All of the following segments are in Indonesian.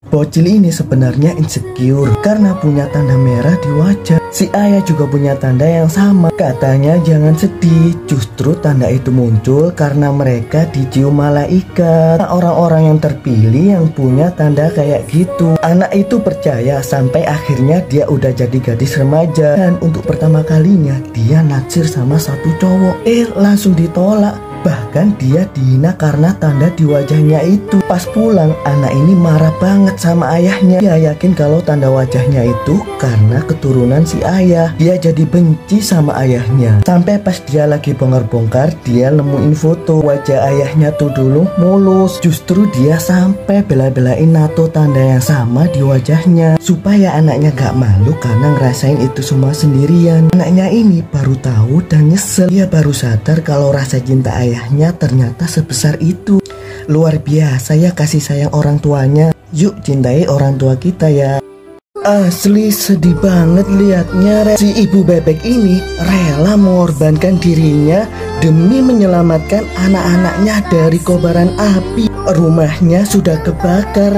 Bocil ini sebenarnya insecure karena punya tanda merah di wajah. Si ayah juga punya tanda yang sama. Katanya jangan sedih, justru tanda itu muncul karena mereka dicium malaikat. Orang-orang yang terpilih yang punya tanda kayak gitu. Anak itu percaya sampai akhirnya dia udah jadi gadis remaja. Dan untuk pertama kalinya dia naksir sama satu cowok. Langsung ditolak. Bahkan dia dihina karena tanda di wajahnya itu. Pas pulang, anak ini marah banget sama ayahnya. Dia yakin kalau tanda wajahnya itu karena keturunan si ayah. Dia jadi benci sama ayahnya. Sampai pas dia lagi bongkar-bongkar, dia nemuin foto wajah ayahnya tuh dulu mulus. Justru dia sampai bela-belain nato tanda yang sama di wajahnya supaya anaknya gak malu karena ngerasain itu semua sendirian. Anaknya ini baru tahu dan nyesel. Dia baru sadar kalau rasa cinta ayahnya ternyata sebesar itu. Luar biasa ya kasih sayang orang tuanya. Yuk cintai orang tua kita ya. Asli sedih banget liatnya. Si ibu bebek ini rela mengorbankan dirinya demi menyelamatkan anak-anaknya dari kobaran api. Rumahnya sudah kebakar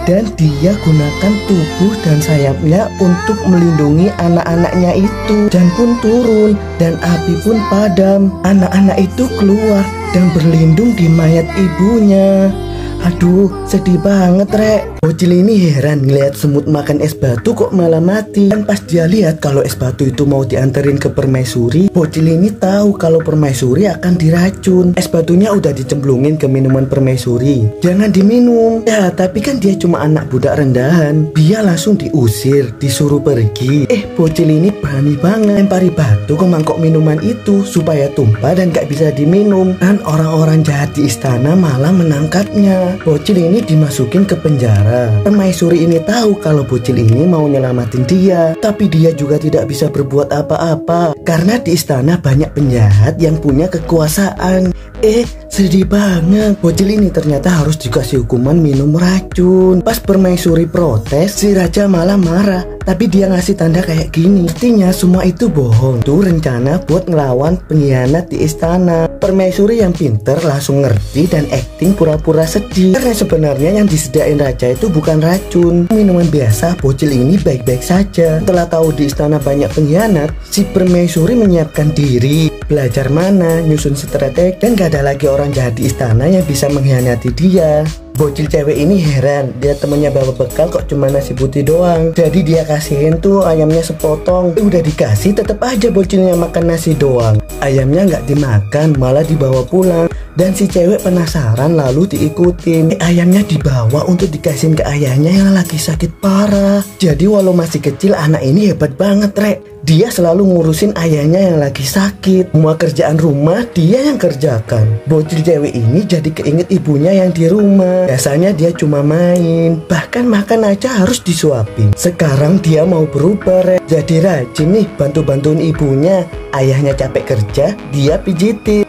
dan dia gunakan tubuh dan sayapnya untuk melindungi anak-anaknya itu. Hujan pun turun dan api pun padam. Anak-anak itu keluar dan berlindung di mayat ibunya. Aduh, sedih banget, Bocil ini heran ngeliat semut makan es batu kok malah mati. Dan pas dia lihat kalau es batu itu mau dianterin ke permaisuri, bocil ini tahu kalau permaisuri akan diracun. Es batunya udah dicemplungin ke minuman permaisuri. Jangan diminum. Ya, tapi kan dia cuma anak budak rendahan. Dia langsung diusir, disuruh pergi. Bocil ini berani banget lempari batu ke mangkok minuman itu supaya tumpah dan gak bisa diminum. Dan orang-orang jahat di istana malah menangkapnya. Bocil ini dimasukin ke penjara. Permaisuri ini tahu kalau bocil ini mau nyelamatin dia, tapi dia juga tidak bisa berbuat apa-apa karena di istana banyak penjahat yang punya kekuasaan. Sedih banget. Bocil ini ternyata harus dikasih hukuman minum racun. Pas permaisuri protes, si raja malah marah. Tapi dia ngasih tanda kayak gini. Artinya semua itu bohong. Itu rencana buat ngelawan pengkhianat di istana. Permaisuri yang pinter langsung ngerti dan acting pura-pura sedih. Karena sebenarnya yang disediain raja itu bukan racun, minuman biasa. Bocil ini baik-baik saja. Setelah tahu di istana banyak pengkhianat, si permaisuri menyiapkan diri, belajar mana, nyusun strategi, dan gak ada lagi orang jahat di istana yang bisa mengkhianati dia. Bocil cewek ini heran, dia temennya bawa bekal kok cuma nasi putih doang. Jadi dia kasihin tuh ayamnya sepotong. Udah dikasih tetep aja bocilnya makan nasi doang. Ayamnya nggak dimakan, malah dibawa pulang. Dan si cewek penasaran lalu diikutin. Ayamnya dibawa untuk dikasihin ke ayahnya yang lagi sakit parah. Jadi walau masih kecil, anak ini hebat banget, Dia selalu ngurusin ayahnya yang lagi sakit. Semua kerjaan rumah dia yang kerjakan. Bocil cewek ini jadi keinget ibunya yang di rumah. Biasanya dia cuma main, bahkan makan aja harus disuapin. Sekarang dia mau berubah, jadi rajin nih bantu-bantuin ibunya. Ayahnya capek kerja, dia pijitin.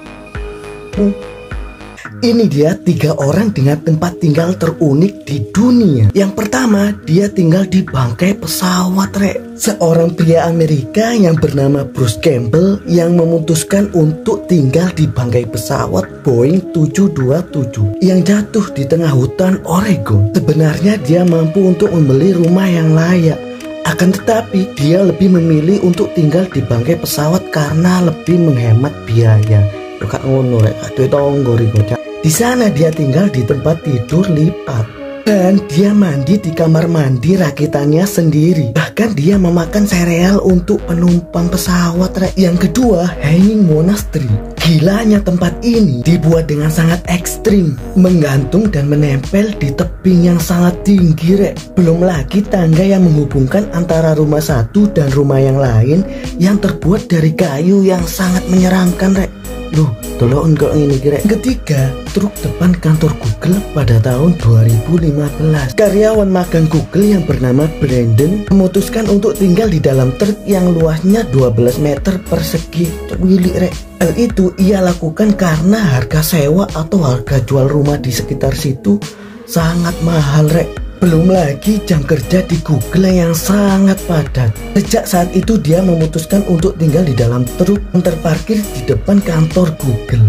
Ini dia 3 orang dengan tempat tinggal terunik di dunia. Yang pertama, dia tinggal di bangkai pesawat, Seorang pria Amerika yang bernama Bruce Campbell yang memutuskan untuk tinggal di bangkai pesawat Boeing 727 yang jatuh di tengah hutan Oregon. Sebenarnya dia mampu untuk membeli rumah yang layak. Akan tetapi dia lebih memilih untuk tinggal di bangkai pesawat karena lebih menghemat biaya. Kak ngono aduh tonggo riko. Di sana dia tinggal di tempat tidur lipat. Dan dia mandi di kamar mandi rakitannya sendiri. Bahkan dia memakan sereal untuk penumpang pesawat. Yang kedua, Hanging Monastery. Gilanya tempat ini dibuat dengan sangat ekstrim, menggantung dan menempel di tebing yang sangat tinggi, Belum lagi tangga yang menghubungkan antara rumah satu dan rumah yang lain yang terbuat dari kayu yang sangat menyeramkan, Loh, tolong enggak ini kira. Ketiga, truk depan kantor Google pada tahun 2015. Karyawan magang Google yang bernama Brandon memutuskan untuk tinggal di dalam truk yang luasnya 12 meter persegi. Hal itu ia lakukan karena harga sewa atau harga jual rumah di sekitar situ sangat mahal, Belum lagi jam kerja di Google yang sangat padat. Sejak saat itu dia memutuskan untuk tinggal di dalam truk yang terparkir di depan kantor Google.